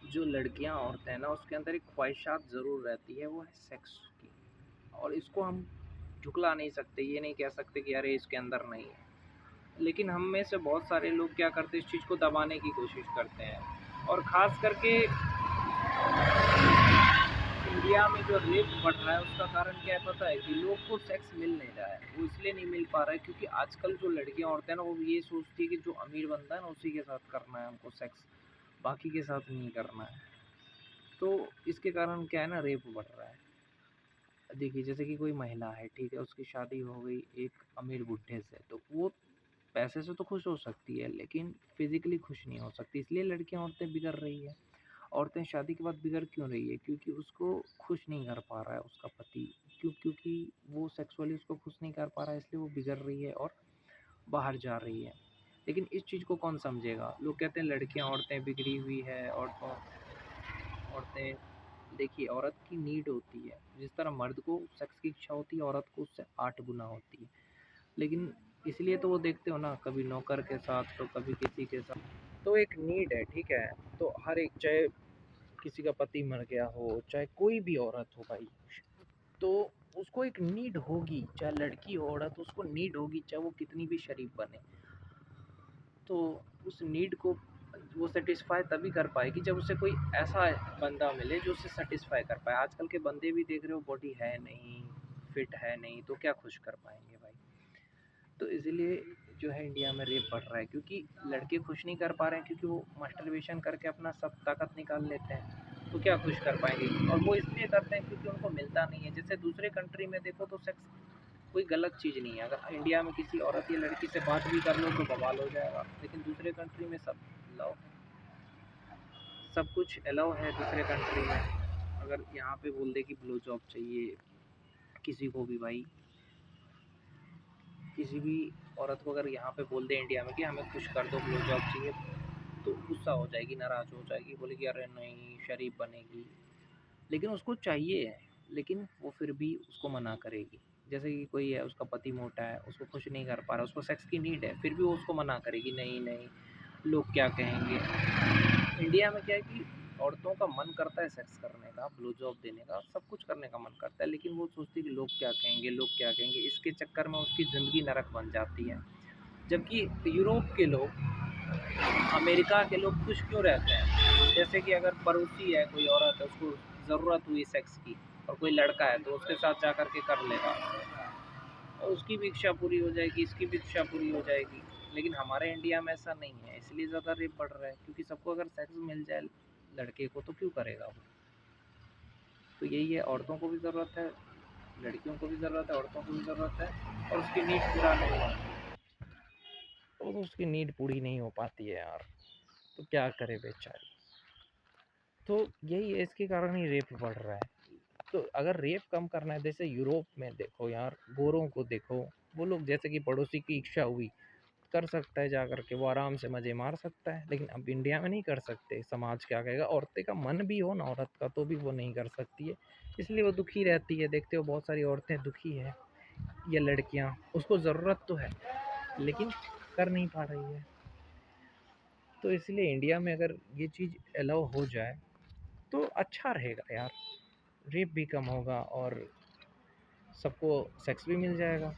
जो लड़कियां औरतें हैं ना उसके अंदर एक ख्वाहिशात ज़रूर रहती है, वो है सेक्स की। और इसको हम झुकला नहीं सकते, ये नहीं कह सकते कि अरे इसके अंदर नहीं है। लेकिन हम में से बहुत सारे लोग क्या करते हैं, इस चीज़ को दबाने की कोशिश करते हैं। और ख़ास करके इंडिया में जो रेप बढ़ रहा है उसका कारण क्या है पता है? कि लोग को सेक्स मिल नहीं रहा है। वो इसलिए नहीं मिल पा रहा है क्योंकि आजकल जो लड़कियां औरतें हैं ना, वो ये सोचती है कि जो अमीर बंदा है ना उसी के साथ करना है हमको सेक्स, बाकी के साथ नहीं करना है। तो इसके कारण क्या है ना, रेप बढ़ रहा है। देखिए जैसे कि कोई महिला है, ठीक है, उसकी शादी हो गई एक अमीर बुड्ढे से, तो वो पैसे से तो खुश हो सकती है लेकिन फिजिकली खुश नहीं हो सकती, इसलिए लड़कियां औरतें बिगड़ रही है। औरतें शादी के बाद बिगड़ क्यों रही है? क्योंकि उसको खुश नहीं कर पा रहा है उसका पति। क्योंकि वो सेक्सुअली उसको खुश नहीं कर पा रहा है, इसलिए वो बिगड़ रही है और बाहर जा रही है। लेकिन इस चीज़ को कौन समझेगा? लोग कहते हैं लड़कियां औरतें बिगड़ी हुई है, औरतों औरतें। देखिए औरत की नीड होती है, जिस तरह मर्द को सेक्स की इच्छा होती है, औरत को उससे 8 गुना होती है। लेकिन इसलिए तो वो देखते हो ना, कभी नौकर के साथ तो कभी किसी के साथ। तो एक नीड है, ठीक है? तो हर एक, चाहे किसी का पति मर गया हो, चाहे कोई भी औरत हो भाई, तो उसको एक नीड होगी, चाहे लड़की हो औरत, उसको नीड होगी, चाहे वो कितनी भी शरीफ बने। तो उस नीड को वो सेटिस्फाई तभी कर पाएगी जब उसे कोई ऐसा बंदा मिले जो उसे सेटिस्फाई कर पाए। आजकल के बंदे भी देख रहे हो, बॉडी है नहीं, फिट है नहीं, तो क्या खुश कर पाएंगे भाई? तो इसीलिए जो है इंडिया में रेप बढ़ रहा है, क्योंकि लड़के खुश नहीं कर पा रहे हैं, क्योंकि वो मास्टरबेशन करके अपना सब ताकत निकाल लेते हैं। तो क्या खुश कर पाएंगे? और वो इसलिए करते हैं क्योंकि उनको मिलता नहीं है। जैसे दूसरे कंट्री में देखो तो सेक्स कोई गलत चीज़ नहीं है। अगर इंडिया में किसी औरत या लड़की से बात भी कर लो तो बवाल हो जाएगा, लेकिन दूसरे कंट्री में सब लव है, सब कुछ अलाउ है दूसरे कंट्री में। अगर यहाँ पे बोल दे कि ब्लो जॉब चाहिए किसी को भी भाई, किसी भी औरत को अगर यहाँ पे बोल दे इंडिया में कि हमें खुश कर दो, ब्लो जॉब चाहिए, तो गुस्सा हो जाएगी, नाराज़ हो जाएगी, बोलेगी अरे नहीं, शरीफ बनेगी। लेकिन उसको चाहिए है, लेकिन वो फिर भी उसको मना करेगी। जैसे कि कोई है, उसका पति मोटा है, उसको खुश नहीं कर पा रहा, उसको सेक्स की नीड है, फिर भी वो उसको मना करेगी, नहीं नहीं, लोग क्या कहेंगे। इंडिया में क्या है कि औरतों का मन करता है सेक्स करने का, ब्लो जॉब देने का, सब कुछ करने का मन करता है, लेकिन वो सोचती है कि लोग क्या कहेंगे, लोग क्या कहेंगे। इसके चक्कर में उसकी ज़िंदगी नरक बन जाती है। जबकि यूरोप के लोग, अमेरिका के लोग खुश क्यों रहते हैं? जैसे कि अगर पड़ोसी है, कोई औरत है, उसको ज़रूरत हुई सेक्स की, और कोई लड़का है तो उसके साथ जा कर के कर लेगा, और उसकी भी इच्छा पूरी हो जाएगी, इसकी भी इच्छा पूरी हो जाएगी। लेकिन हमारे इंडिया में ऐसा नहीं है, इसलिए ज़्यादा रेप बढ़ रहा है, क्योंकि सबको अगर सेक्स मिल जाए लड़के को, तो क्यों करेगा वो? तो यही है, औरतों को भी ज़रूरत है, लड़कियों को भी ज़रूरत है, औरतों को भी ज़रूरत है, और उसकी नीड पूरा नहीं होती, तो उसकी नीड पूरी नहीं हो पाती है यार। तो क्या करे बेचारी? तो यही है, इसके कारण ही रेप बढ़ रहा है। तो अगर रेप कम करना है, जैसे यूरोप में देखो यार, गोरों को देखो, वो लोग जैसे कि पड़ोसी की इच्छा हुई, कर सकता है, जा कर के वो आराम से मज़े मार सकता है। लेकिन अब इंडिया में नहीं कर सकते, समाज क्या कहेगा? औरतें का मन भी हो ना औरत का, तो भी वो नहीं कर सकती है, इसलिए वो दुखी रहती है। देखते हो बहुत सारी औरतें दुखी है, या लड़कियां, उसको ज़रूरत तो है लेकिन कर नहीं पा रही है। तो इसलिए इंडिया में अगर ये चीज़ अलाउ हो जाए तो अच्छा रहेगा यार, रेप भी कम होगा और सबको सेक्स भी मिल जाएगा।